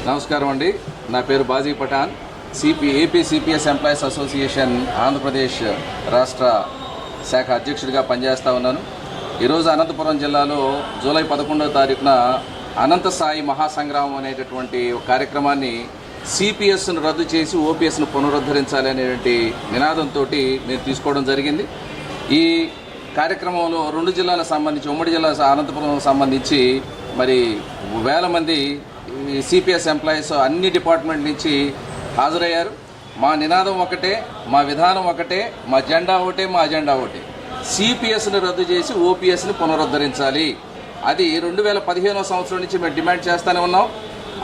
నమస్కారం అండి. నా పేరు bhaji Pathan. AP CPS employees association Andhra Pradesh రాష్ట్ర శాఖ అధ్యక్షుడిగా పనిచేస్తూ ఉన్నాను. ఈరోజు అనంతపురం జిల్లాలో జూలై 11వ తారీఖున అనంత సాయి మహాసంగ్రామం అనేటటువంటి కార్యక్రమాన్ని సిపిఎస్ను రద్దు చేసి ఓపీఎస్ను పునరుద్ధరించాలి అనేటువంటి నినాదంతో మేము తీసుకోవడం జరిగింది. ఈ కార్యక్రమంలో 2 జిల్లాలకు సంబంధించి, ఉమ్మడి జిల్లా అనంతపురం సంబంధించి మరి వేల మంది సిపిఎస్ ఎంప్లాయీస్ అన్ని డిపార్ట్మెంట్ నుంచి హాజరయ్యారు. మా నినాదం ఒకటే, మా విధానం ఒకటే, మా జెండా ఒకటే, మా అజెండా ఒకటే. సిపిఎస్ను రద్దు చేసి ఓపీఎస్ని పునరుద్ధరించాలి. అది 2015వ సంవత్సరం నుంచి మేము డిమాండ్ చేస్తూనే ఉన్నాం.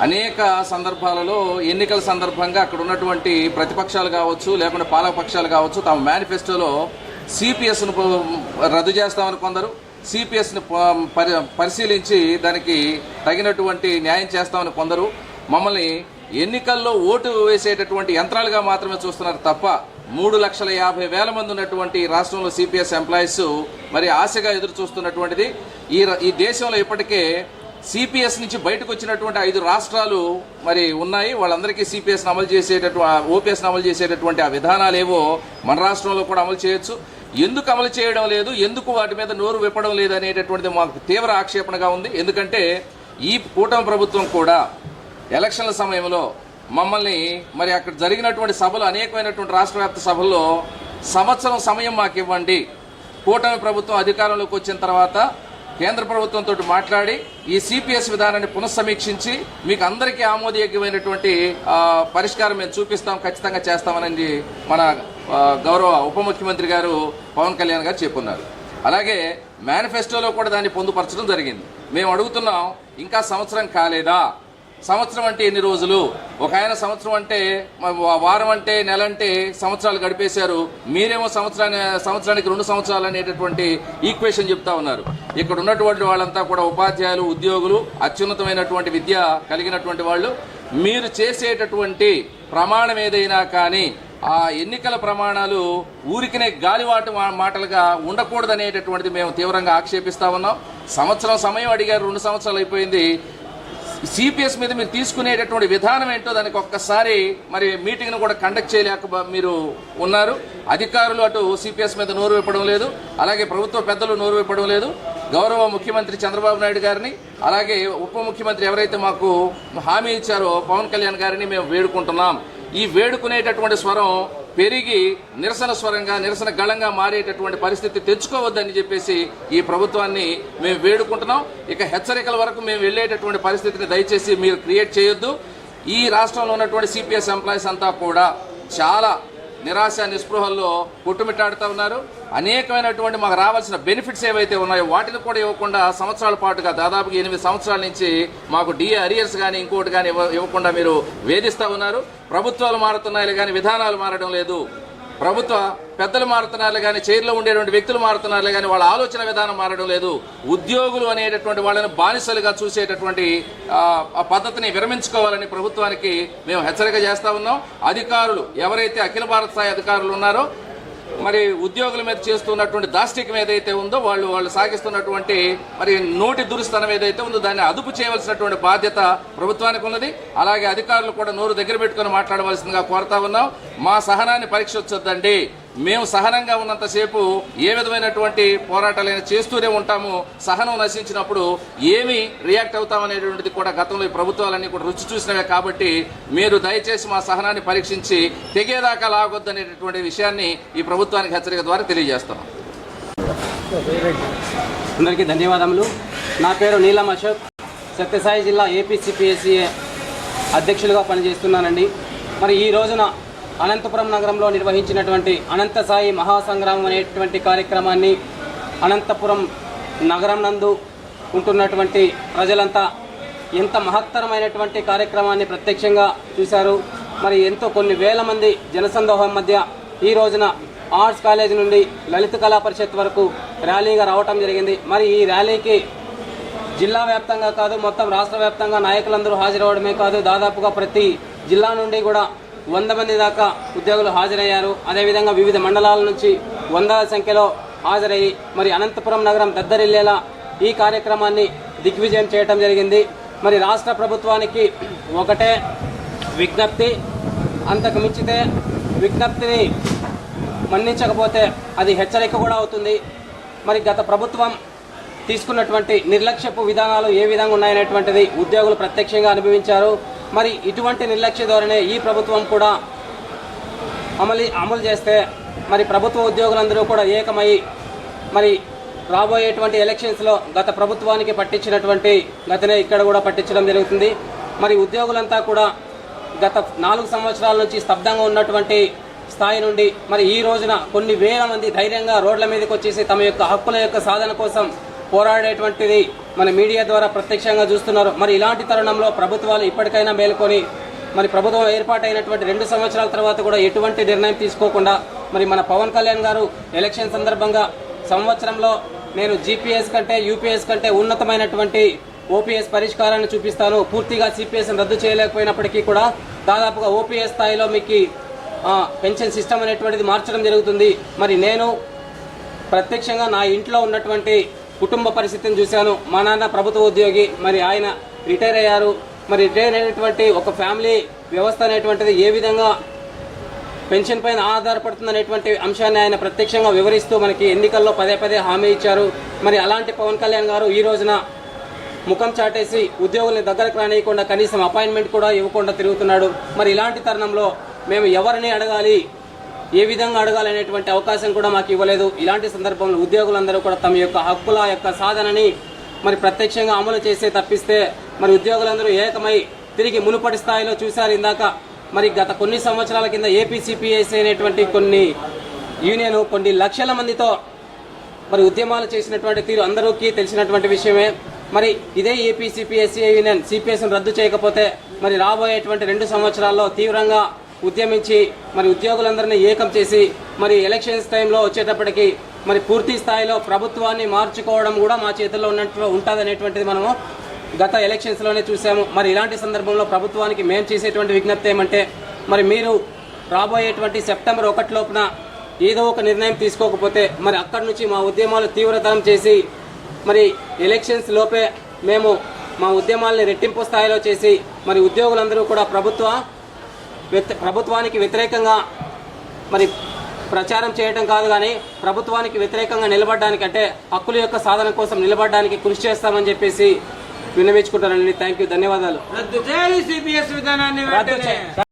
అనేక సందర్భాలలో ఎన్నికల సందర్భంగా అక్కడ ఉన్నటువంటి ప్రతిపక్షాలు కావచ్చు, లేకుంటే పాలకపక్షాలు కావచ్చు, తమ మేనిఫెస్టోలో సిపిఎస్ను రద్దు చేస్తామని కొందరు, సిపిఎస్ని పరిశీలించి దానికి తగినటువంటి న్యాయం చేస్తామని కొందరు, మమ్మల్ని ఎన్నికల్లో ఓటు వేసేటటువంటి యంత్రాలుగా మాత్రమే చూస్తున్నారు తప్ప 3,50,000 మంది ఉన్నటువంటి రాష్ట్రంలో సిపిఎస్ ఎంప్లాయీస్ మరి ఆశగా ఎదురు చూస్తున్నటువంటిది. ఈ దేశంలో ఇప్పటికే సిపిఎస్ నుంచి బయటకు వచ్చినటువంటి 5 రాష్ట్రాలు మరి ఉన్నాయి. వాళ్ళందరికీ సిపిఎస్ని అమలు చేసేటటువంటి, ఓపీఎస్ని అమలు చేసేటటువంటి ఆ విధానాలు ఏవో మన రాష్ట్రంలో కూడా అమలు చేయొచ్చు. ఎందుకు అమలు చేయడం లేదు, ఎందుకు వాటి మీద నోరు విప్పడం లేదు అనేటటువంటిది మాకు తీవ్ర ఆక్షేపణగా ఉంది. ఎందుకంటే ఈ కూటమి ప్రభుత్వం కూడా ఎలక్షన్ల సమయంలో మమ్మల్ని మరి అక్కడ జరిగినటువంటి సభలు, అనేకమైనటువంటి రాష్ట్ర వ్యాప్త సభల్లో సంవత్సరం సమయం మాకు ఇవ్వండి, కూటమి ప్రభుత్వం అధికారంలోకి వచ్చిన తర్వాత కేంద్ర ప్రభుత్వంతో మాట్లాడి ఈ సిపిఎస్ విధానాన్ని పునఃసమీక్షించి మీకు అందరికీ ఆమోదయోగ్యమైనటువంటి పరిష్కారం మేము చూపిస్తాం, ఖచ్చితంగా చేస్తామని మన గౌరవ ఉప ముఖ్యమంత్రి గారు పవన్ కళ్యాణ్ గారు చెప్పున్నారు. అలాగే మేనిఫెస్టోలో కూడా దాన్ని పొందుపరచడం జరిగింది. మేము అడుగుతున్నాం, ఇంకా సంవత్సరం కాలేదా? సంవత్సరం అంటే ఎన్ని రోజులు? ఒక ఆయన సంవత్సరం అంటే, వారం అంటే, నెల అంటే సంవత్సరాలు గడిపేశారు. మీరేమో సంవత్సరానికి 2 సంవత్సరాలు అనేటటువంటి ఈక్వేషన్ చెప్తా ఉన్నారు. ఇక్కడ ఉన్నటువంటి వాళ్ళంతా కూడా ఉపాధ్యాయులు, ఉద్యోగులు, అత్యున్నతమైనటువంటి విద్య కలిగినటువంటి వాళ్ళు. మీరు చేసేటటువంటి ప్రమాణం ఏదైనా కానీ ఆ ఎన్నికల ప్రమాణాలు ఊరికినే గాలివాటు మాటలుగా ఉండకూడదనేటటువంటిది మేము తీవ్రంగా ఆక్షేపిస్తా ఉన్నాం. సంవత్సరం సమయం అడిగారు, 2 సంవత్సరాలు అయిపోయింది. సిపిఎస్ మీద మీరు తీసుకునేటటువంటి విధానం ఏంటో దానికి ఒక్కసారి మరి మీటింగ్ను కూడా కండక్ట్ చేయలేక మీరు ఉన్నారు. అధికారులు అటు సిపిఎస్ మీద నోరు విప్పడం లేదు, అలాగే ప్రభుత్వ పెద్దలు నోరు విప్పడం లేదు. గౌరవ ముఖ్యమంత్రి చంద్రబాబు నాయుడు గారిని, అలాగే ఉప ముఖ్యమంత్రి ఎవరైతే మాకు హామీ ఇచ్చారో పవన్ కళ్యాణ్ గారిని మేము వేడుకుంటున్నాం. ఈ వేడుకునేటటువంటి స్వరం పెరిగి నిరసన స్వరంగా, నిరసన గళంగా మారేటటువంటి పరిస్థితి తెచ్చుకోవద్దని చెప్పేసి ఈ ప్రభుత్వాన్ని మేము వేడుకుంటున్నాం. ఇక హెచ్చరికల వరకు మేము వెళ్లేటటువంటి పరిస్థితిని దయచేసి మీరు క్రియేట్ చేయొద్దు. ఈ రాష్ట్రంలో ఉన్నటువంటి సిపిఎస్ ఎంప్లాయీస్ అంతా కూడా చాలా నిరాశ నిస్పృహల్లో కొట్టుమిట్టాడుతూ ఉన్నారు. అనేకమైనటువంటి మాకు రావాల్సిన బెనిఫిట్స్ ఏవైతే ఉన్నాయో వాటిని కూడా ఇవ్వకుండా సంవత్సరాల పాటుగా, దాదాపుగా 8 సంవత్సరాల నుంచి మాకు డిఏ అరియర్స్ కానీ ఇంకోటి కానీ ఇవ్వకుండా మీరు వేధిస్తూ ఉన్నారు. ప్రభుత్వాలు మారుతున్నాయి కానీ విధానాలు మారడం లేదు. ప్రభుత్వ పెద్దలు మారుతున్నారు కానీ, చైర్లో ఉండేటువంటి వ్యక్తులు మారుతున్నారు కానీ వాళ్ళ ఆలోచన విధానం మారడం లేదు. ఉద్యోగులు అనేటటువంటి వాళ్ళని బానిసలుగా చూసేటటువంటి పద్ధతిని విరమించుకోవాలని ప్రభుత్వానికి మేము హెచ్చరిక చేస్తా ఉన్నాం. అధికారులు ఎవరైతే అఖిల భారత స్థాయి అధికారులు ఉన్నారో, మరి ఉద్యోగుల మీద చేస్తున్నటువంటి దాష్టికం ఏదైతే ఉందో, వాళ్ళు సాగిస్తున్నటువంటి మరి నోటి దురుస్తనం ఏదైతే ఉందో దాన్ని అదుపు చేయవలసినటువంటి బాధ్యత ప్రభుత్వానికి ఉన్నది. అలాగే అధికారులు కూడా నోరు దగ్గర పెట్టుకుని మాట్లాడవలసిందిగా కోరుతా ఉన్నాం. మా సహనాన్ని పరీక్షించొద్దండి. మేము సహనంగా ఉన్నంతసేపు ఏ విధమైనటువంటి పోరాటాలైనా చేస్తూనే ఉంటాము. సహనం నశించినప్పుడు ఏమి రియాక్ట్ అవుతామనేటువంటిది కూడా గతంలో ఈ ప్రభుత్వాలన్నీ కూడా రుచి చూసినవే. కాబట్టి మీరు దయచేసి మా సహనాన్ని పరీక్షించి తెగేదాకా లాగొద్దనేటటువంటి విషయాన్ని ఈ ప్రభుత్వానికి హెచ్చరిక ద్వారా తెలియజేస్తాం. అందరికీ ధన్యవాదములు. నా పేరు నీలం అశోక్, సత్యసాయి జిల్లా ఏపీసీపీఎస్సీ అధ్యక్షులుగా పనిచేస్తున్నానండి. మరి ఈ రోజున అనంతపురం నగరంలో నిర్వహించినటువంటి అనంత సాయి మహాసంగ్రామం అనేటువంటి కార్యక్రమాన్ని అనంతపురం నగరం నందు ఉంటున్నటువంటి ప్రజలంతా ఎంత మహత్తరమైనటువంటి కార్యక్రమాన్ని ప్రత్యక్షంగా చూశారు. మరి ఎంతో కొన్ని వేల మంది జనసందోహం మధ్య ఈ రోజున ఆర్ట్స్ కాలేజ్ నుండి లలిత కళా పరిషత్ వరకు ర్యాలీగా రావటం జరిగింది. మరి ఈ ర్యాలీకి జిల్లా వ్యాప్తంగా కాదు, మొత్తం రాష్ట్ర వ్యాప్తంగా నాయకులందరూ హాజరవడమే కాదు, దాదాపుగా ప్రతి జిల్లా నుండి కూడా 100 మంది దాకా ఉద్యోగులు హాజరయ్యారు. అదేవిధంగా వివిధ మండలాల నుంచి 100ల సంఖ్యలో హాజరయ్యి మరి అనంతపురం నగరం దద్దరిల్లేలా ఈ కార్యక్రమాన్ని దిగ్విజయం చేయడం జరిగింది. మరి రాష్ట్ర ప్రభుత్వానికి ఒకటే విజ్ఞప్తి, అంతకు మించితే విజ్ఞప్తిని మన్నించకపోతే అది హెచ్చరిక కూడా అవుతుంది. మరి గత ప్రభుత్వం తీసుకున్నటువంటి నిర్లక్ష్యపు విధానాలు ఏ విధంగా ఉన్నాయనేటువంటిది ఉద్యోగులు ప్రత్యక్షంగా అనుభవించారు. మరి ఇటువంటి నిర్లక్ష్య ధోరణి ఈ ప్రభుత్వం కూడా అమలు చేస్తే మరి ప్రభుత్వ ఉద్యోగులందరూ కూడా ఏకమై మరి రాబోయేటువంటి ఎలక్షన్స్లో గత ప్రభుత్వానికి పట్టించినటువంటి గతనే ఇక్కడ కూడా పట్టించడం జరుగుతుంది. మరి ఉద్యోగులంతా కూడా గత 4 సంవత్సరాల నుంచి స్తబ్దంగా ఉన్నటువంటి స్థాయి నుండి మరి ఈ రోజున కొన్ని వేల మంది ధైర్యంగా రోడ్ల మీదకి వచ్చేసి తమ యొక్క హక్కుల యొక్క సాధన కోసం పోరాడేటువంటిది మన మీడియా ద్వారా ప్రత్యక్షంగా చూస్తున్నారు. మరి ఇలాంటి తరుణంలో ప్రభుత్వాలు ఇప్పటికైనా మేల్కొని మరి ప్రభుత్వం ఏర్పాటైనటువంటి 2 సంవత్సరాల తర్వాత కూడా ఎటువంటి నిర్ణయం తీసుకోకుండా మరి మన పవన్ కళ్యాణ్ గారు ఎలక్షన్ సందర్భంగా సంవత్సరంలో నేను జీపీఎస్ కంటే యూపీఎస్ కంటే ఉన్నతమైనటువంటి ఓపీఎస్ పరిష్కారాన్ని చూపిస్తాను, పూర్తిగా సిపిఎస్ని రద్దు చేయలేకపోయినప్పటికీ కూడా దాదాపుగా ఓపీఎస్ స్థాయిలో మీకు పెన్షన్ సిస్టమ్ అనేటువంటిది మార్చడం జరుగుతుంది. మరి నేను ప్రత్యక్షంగా నా ఇంట్లో ఉన్నటువంటి కుటుంబ పరిస్థితిని చూశాను. మా నాన్న ప్రభుత్వ ఉద్యోగి, మరి ఆయన రిటైర్ అయ్యారు. మరి రిటైర్ అయినటువంటి ఒక ఫ్యామిలీ వ్యవస్థ అనేటువంటిది ఏ విధంగా పెన్షన్ పైన ఆధారపడుతుంది అనేటువంటి అంశాన్ని ఆయన ప్రత్యక్షంగా వివరిస్తూ మనకి ఎన్నికల్లో పదే హామీ ఇచ్చారు. మరి అలాంటి పవన్ కళ్యాణ్ గారు ఈ రోజున ముఖం చాటేసి ఉద్యోగుల్ని దగ్గరకు రానియకుండా కనీసం అపాయింట్మెంట్ కూడా ఇవ్వకుండా తిరుగుతున్నాడు. మరి ఇలాంటి తరుణంలో మేము ఎవరిని అడగాలి, ఏ విధంగా అడగాలి అనేటువంటి అవకాశం కూడా మాకు ఇవ్వలేదు. ఇలాంటి సందర్భంలో ఉద్యోగులందరూ కూడా తమ యొక్క హక్కుల యొక్క సాధనని మరి ప్రత్యక్షంగా అమలు చేసే తప్పిస్తే మరి ఉద్యోగులందరూ ఏకమై తిరిగి మునుపటి స్థాయిలో చూశారు. ఇందాక మరి గత కొన్ని సంవత్సరాల కింద ఏపీసీపీఎస్సీ అనేటువంటి కొన్ని యూనియన్ కొన్ని లక్షల మందితో మరి ఉద్యమాలు చేసినటువంటి తీరు అందరికీ తెలిసినటువంటి విషయమే. మరి ఇదే ఏపీసీపీఎస్సీ యూనియన్ సిపిఎస్ను రద్దు చేయకపోతే మరి రాబోయేటువంటి 2 సంవత్సరాల్లో తీవ్రంగా ఉద్యమించి మరి ఉద్యోగులందరినీ ఏకం చేసి మరి ఎలక్షన్స్ టైంలో వచ్చేటప్పటికి మరి పూర్తి స్థాయిలో ప్రభుత్వాన్ని మార్చుకోవడం కూడా మా చేతుల్లో ఉంటుందనేటువంటిది మనము గత ఎలక్షన్స్లోనే చూసాము. మరి ఇలాంటి సందర్భంలో ప్రభుత్వానికి మేము చేసేటువంటి విజ్ఞప్తి ఏమంటే మరి మీరు రాబోయేటువంటి సెప్టెంబర్ 1 లోపున ఏదో ఒక నిర్ణయం తీసుకోకపోతే మరి అక్కడి నుంచి మా ఉద్యమాలు తీవ్రతరం చేసి మరి ఎలక్షన్స్ లోపే మేము మా ఉద్యమాలని రెట్టింపు స్థాయిలో చేసి మరి ఉద్యోగులందరూ కూడా ప్రభుత్వానికి వ్యతిరేకంగా మరి ప్రచారం చేయడం కాదు కానీ ప్రభుత్వానికి వ్యతిరేకంగా నిలబడడానికి అంటే హక్కుల యొక్క సాధన కోసం నిలబడడానికి కృషి చేస్తామని చెప్పేసి విన్నవించుకుంటానండి. థ్యాంక్ యూ, ధన్యవాదాలు. రద్దు చేయాలి సిపిఎస్ విధానాన్ని.